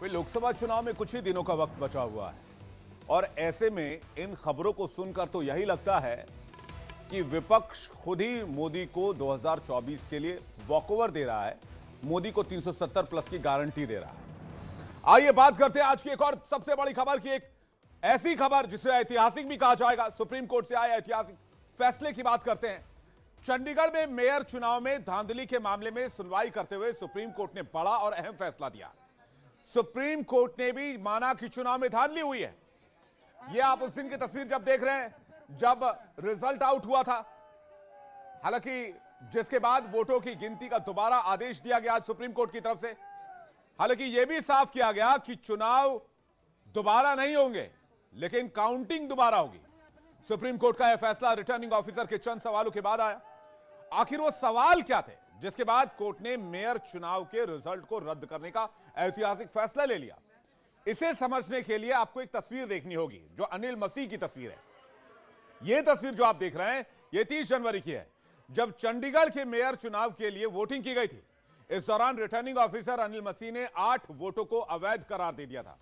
वे लोकसभा चुनाव में कुछ ही दिनों का वक्त बचा हुआ है और ऐसे में इन खबरों को सुनकर तो यही लगता है कि विपक्ष खुद ही मोदी को 2024 के लिए वॉकओवर दे रहा है, मोदी को 370 प्लस की गारंटी दे रहा है। आइए बात करते हैं आज की एक और सबसे बड़ी खबर की, एक ऐसी खबर जिसे ऐतिहासिक भी कहा जाएगा। सुप्रीम कोर्ट से आए ऐतिहासिक फैसले की बात करते हैं। चंडीगढ़ में मेयर चुनाव में धांधली के मामले में सुनवाई करते हुए सुप्रीम कोर्ट ने बड़ा और अहम फैसला दिया। सुप्रीम कोर्ट ने भी माना कि चुनाव में धांधली हुई है। यह आप उस दिन की तस्वीर जब देख रहे हैं जब रिजल्ट आउट हुआ था, हालांकि जिसके बाद वोटों की गिनती का दोबारा आदेश दिया गया सुप्रीम कोर्ट की तरफ से। हालांकि यह भी साफ किया गया कि चुनाव दोबारा नहीं होंगे लेकिन काउंटिंग दोबारा होगी। सुप्रीम कोर्ट का यह फैसला रिटर्निंग ऑफिसर के चंद सवालों के बाद आया। आखिर वो सवाल क्या थे जिसके बाद कोर्ट ने मेयर चुनाव के रिजल्ट को रद्द करने का ऐतिहासिक फैसला ले लिया? इसे समझने के लिए आपको एक तस्वीर देखनी होगी जो अनिल मसीह की तस्वीर है। यह तस्वीर जो आप देख रहे हैं यह 30 जनवरी की है, जब चंडीगढ़ के मेयर चुनाव के लिए वोटिंग की गई थी। इस दौरान रिटर्निंग ऑफिसर अनिल मसीह ने 8 वोटों को अवैध करार दे दिया था।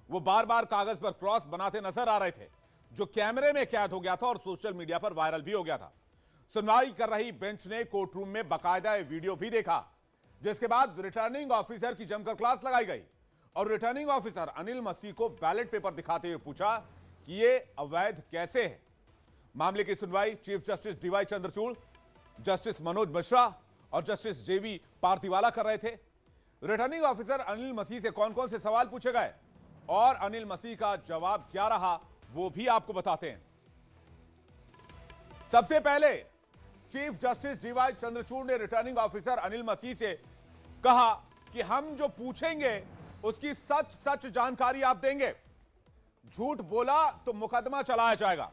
वो बार बार कागज पर क्रॉस बनाते नजर आ रहे थे, जो कैमरे में कैद हो गया था और सोशल मीडिया पर वायरल भी हो गया था। सुनवाई कर रही बेंच ने कोर्ट रूम में बाकायदा वीडियो भी देखा, जिसके बाद रिटर्निंग ऑफिसर की जमकर क्लास लगाई गई और रिटर्निंग ऑफिसर अनिल मसीह को बैलेट पेपर दिखाते हुए पूछा कि ये अवैध कैसे है। मामले की सुनवाई chief justice D Y Chandrachud, justice Manoj Mishra और जस्टिस जेवी पार्थिवाला कर रहे थे। रिटर्निंग ऑफिसर अनिल मसीह से कौन कौन से सवाल पूछे गए और अनिल मसीह का जवाब क्या रहा वो भी आपको बताते हैं। सबसे पहले चीफ जस्टिस डीवाई चंद्रचूड़ ने रिटर्निंग ऑफिसर अनिल मसीह से कहा कि हम जो पूछेंगे उसकी सच सच जानकारी आप देंगे, झूठ बोला तो मुकदमा चलाया जाएगा।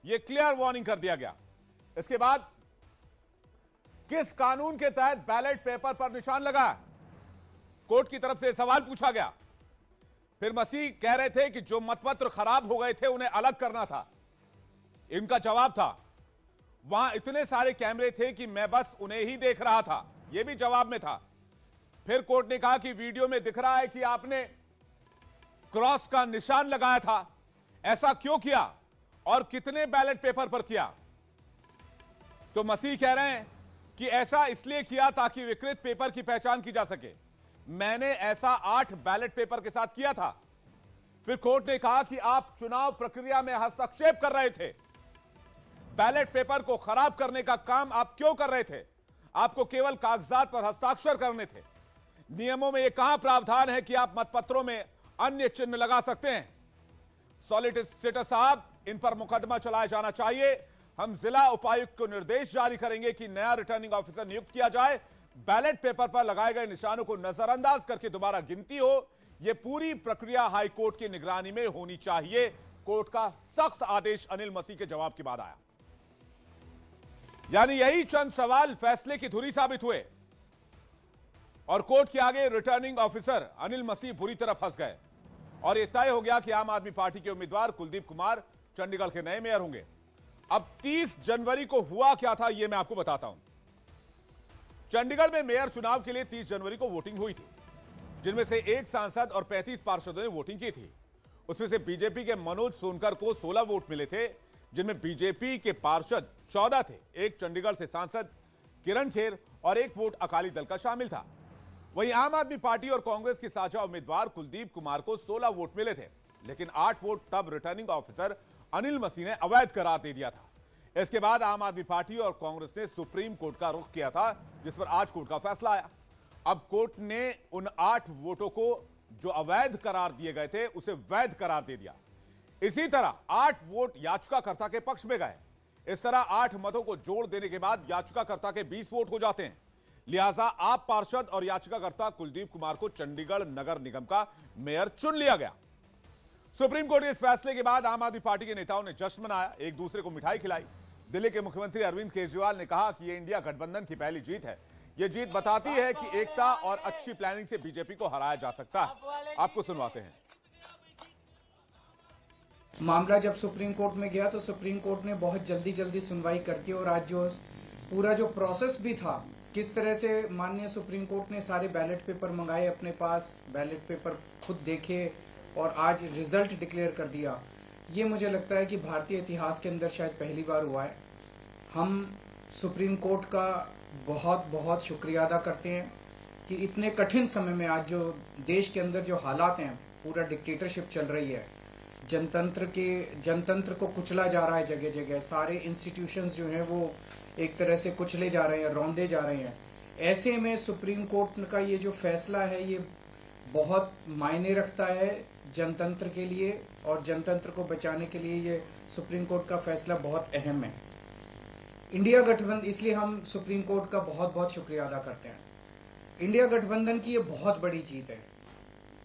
यह क्लियर वार्निंग कर दिया गया। इसके बाद किस कानून के तहत बैलेट पेपर पर निशान लगा, कोर्ट की तरफ से सवाल पूछा गया। फिर मसीह कह रहे थे कि जो मतपत्र खराब हो गए थे उन्हें अलग करना था। इनका जवाब था वहां इतने सारे कैमरे थे कि मैं बस उन्हें ही देख रहा था, यह भी जवाब में था। फिर कोर्ट ने कहा कि वीडियो में दिख रहा है कि आपने क्रॉस का निशान लगाया था, ऐसा क्यों किया और कितने बैलेट पेपर पर किया? तो मसीह कह रहे हैं कि ऐसा इसलिए किया ताकि विकृत पेपर की पहचान की जा सके। मैंने ऐसा 8 बैलेट पेपर के साथ किया था। फिर कोर्ट ने कहा कि आप चुनाव प्रक्रिया में हस्तक्षेप कर रहे थे, बैलेट पेपर को खराब करने का काम आप क्यों कर रहे थे? आपको केवल कागजात पर हस्ताक्षर करने थे। नियमों में यह कहां प्रावधान है कि आप मतपत्रों में अन्य चिन्ह लगा सकते हैं? सॉलिसिटर साहब, इन पर मुकदमा चलाया जाना चाहिए। हम जिला उपायुक्त को निर्देश जारी करेंगे कि नया रिटर्निंग ऑफिसर नियुक्त किया जाए, बैलेट पेपर पर लगाए गए निशानों को नजरअंदाज करके दोबारा गिनती हो। यह पूरी प्रक्रिया हाईकोर्ट की निगरानी में होनी चाहिए। कोर्ट का सख्त आदेश अनिल मसीह के जवाब के बाद आया। यानी यही चंद सवाल फैसले की धुरी साबित हुए और कोर्ट के आगे रिटर्निंग ऑफिसर अनिल मसीह बुरी तरह फंस गए और यह तय हो गया कि आम आदमी पार्टी के उम्मीदवार कुलदीप कुमार चंडीगढ़ के नए मेयर होंगे। अब 30 जनवरी को हुआ क्या था यह मैं आपको बताता हूं। चंडीगढ़ में मेयर चुनाव के लिए 30 जनवरी को वोटिंग हुई थी, जिनमें से 1 सांसद और 35 पार्षदों ने वोटिंग की थी। उसमें से बीजेपी के मनोज सोनकर को 16 वोट मिले थे, जिनमें बीजेपी के पार्षद 14 थे। एक चंडीगढ़ से सांसद किरण खेर और 1 वोट अकाली दल का शामिल था। वहीं आम आदमी पार्टी और कांग्रेस के साझा उम्मीदवार कुलदीप कुमार को 16 वोट मिले थे, लेकिन 8 वोट तब रिटर्निंग ऑफिसर अनिल मसीह ने अवैध करार दे दिया था। इसके बाद आम आदमी पार्टी और कांग्रेस ने सुप्रीम कोर्ट का रुख किया था, जिस पर आज कोर्ट का फैसला आया। अब कोर्ट ने उन 8 वोटों को जो अवैध करार दिए गए थे उसे वैध करार दे दिया। इसी तरह 8 वोट याचिकाकर्ता के पक्ष में गए। इस तरह 8 मतों को जोड़ देने के बाद याचिकाकर्ता के 20 वोट हो जाते हैं। लिहाजा आप पार्षद और याचिकाकर्ता कुलदीप कुमार को चंडीगढ़ नगर निगम का मेयर चुन लिया गया। सुप्रीम कोर्ट के इस फैसले के बाद आम आदमी पार्टी के नेताओं ने जश्न मनाया, एक दूसरे को मिठाई खिलाई। दिल्ली के मुख्यमंत्री अरविंद केजरीवाल ने कहा कि यह इंडिया गठबंधन की पहली जीत है। यह जीत बताती है कि एकता और अच्छी प्लानिंग से बीजेपी को हराया जा सकता है। आपको सुनवाते हैं। मामला जब सुप्रीम कोर्ट में गया तो सुप्रीम कोर्ट ने बहुत जल्दी सुनवाई करके और आज जो पूरा जो प्रोसेस भी था किस तरह से माननीय सुप्रीम कोर्ट ने सारे बैलेट पेपर मंगाए अपने पास, बैलेट पेपर खुद देखे और आज रिजल्ट डिक्लेयर कर दिया, ये मुझे लगता है कि भारतीय इतिहास के अंदर शायद पहली बार हुआ है। हम सुप्रीम कोर्ट का बहुत बहुत शुक्रिया अदा करते हैं कि इतने कठिन समय में आज जो देश के अंदर जो हालात हैं, पूरा डिक्टेटरशिप चल रही है, जनतंत्र को कुचला जा रहा है जगह जगह, सारे इंस्टीट्यूशंस जो हैं वो एक तरह से कुचले जा रहे हैं, रौंदे जा रहे हैं। ऐसे में सुप्रीम कोर्ट का ये जो फैसला है ये बहुत मायने रखता है जनतंत्र के लिए, और जनतंत्र को बचाने के लिए ये सुप्रीम कोर्ट का फैसला बहुत अहम है। इंडिया गठबंधन, इसलिए हम सुप्रीम कोर्ट का बहुत बहुत शुक्रिया अदा करते हैं। इंडिया गठबंधन की ये बहुत बड़ी जीत है,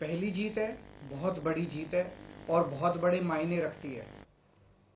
पहली जीत है, बहुत बड़ी जीत है और बहुत बड़े मायने रखती है।